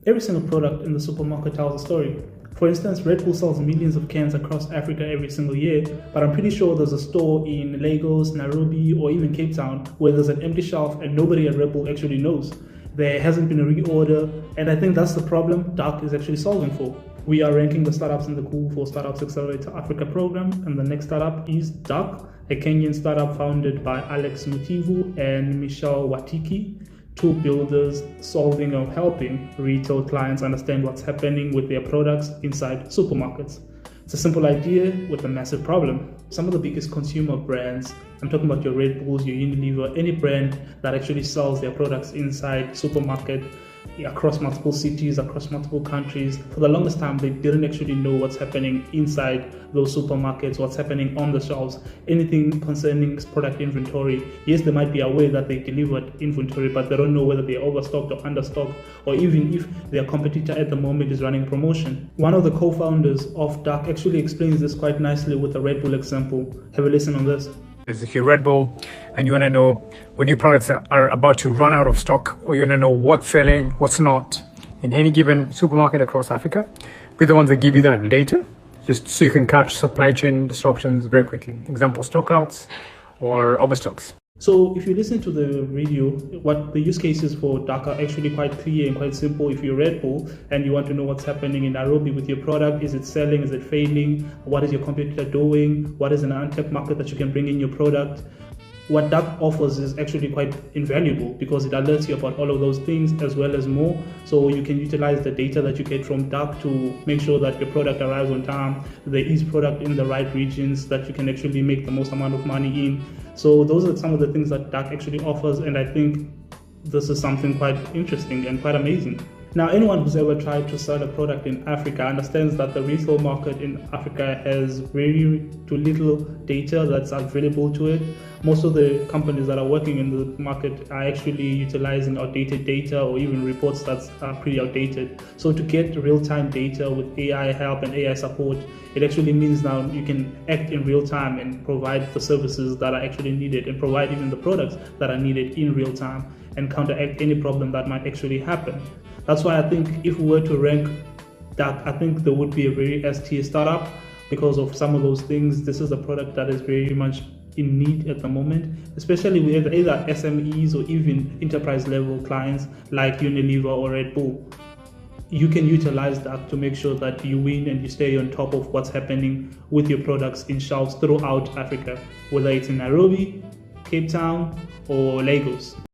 Every single product in the supermarket tells a story. For instance, Red Bull sells millions of cans across Africa every single year, but I'm pretty sure there's a store in Lagos, Nairobi, or even Cape Town where there's an empty shelf and nobody at Red Bull actually knows. There hasn't been a reorder, and I think that's the problem Dark is actually solving for. We are ranking the startups in the Cool for Startups Accelerator Africa program, and the next startup is Dark, a Kenyan startup founded by Alex Mutivu and Michelle Watiki, two builders solving or helping retail clients understand what's happening with their products inside supermarkets. It's a simple idea with a massive problem. Some of the biggest consumer brands, I'm talking about your Red Bulls, your Unilever, any brand that actually sells their products inside supermarket across multiple cities, across multiple countries. For the longest time, they didn't actually know what's happening inside those supermarkets, what's happening on the shelves, anything concerning product inventory. Yes, they might be aware that they delivered inventory, but they don't know whether they're overstocked or understocked, or even if their competitor at the moment is running promotion. One of the co-founders of Dark actually explains this quite nicely with a Red Bull example. Have a listen on this. If you're Red Bull and you want to know when your products are about to run out of stock, or you want to know what's selling, what's not in any given supermarket across Africa, we're the ones that give you that data, just so you can catch supply chain disruptions very quickly. Example, stockouts or overstocks. So if you listen to the video, what the use cases for Dark are actually quite clear and quite simple. If you're Red Bull and you want to know what's happening in Nairobi with your product, is it selling, is it failing, what is your competitor doing, what is an untapped market that you can bring in your product, what Dark offers is actually quite invaluable because it alerts you about all of those things as well as more. So you can utilize the data that you get from Dark to make sure that your product arrives on time, there is product in the right regions that you can actually make the most amount of money in. So those are some of the things that Dark actually offers, and I think this is something quite interesting and quite amazing. Now, anyone who's ever tried to sell a product in Africa understands that the retail market in Africa has very too little data that's available to it. Most of the companies that are working in the market are actually utilizing outdated data or even reports that's pretty outdated. So to get real-time data with AI help and AI support, it actually means now you can act in real time and provide the services that are actually needed and provide even the products that are needed in real time and counteract any problem that might actually happen. That's why I think if we were to rank Dark, I think there would be a very S-tier startup because of some of those things. This is a product that is very much in need at the moment, especially with either SMEs or even enterprise level clients like Unilever or Red Bull. You can utilize that to make sure that you win and you stay on top of what's happening with your products in shelves throughout Africa, whether it's in Nairobi, Cape Town, or Lagos.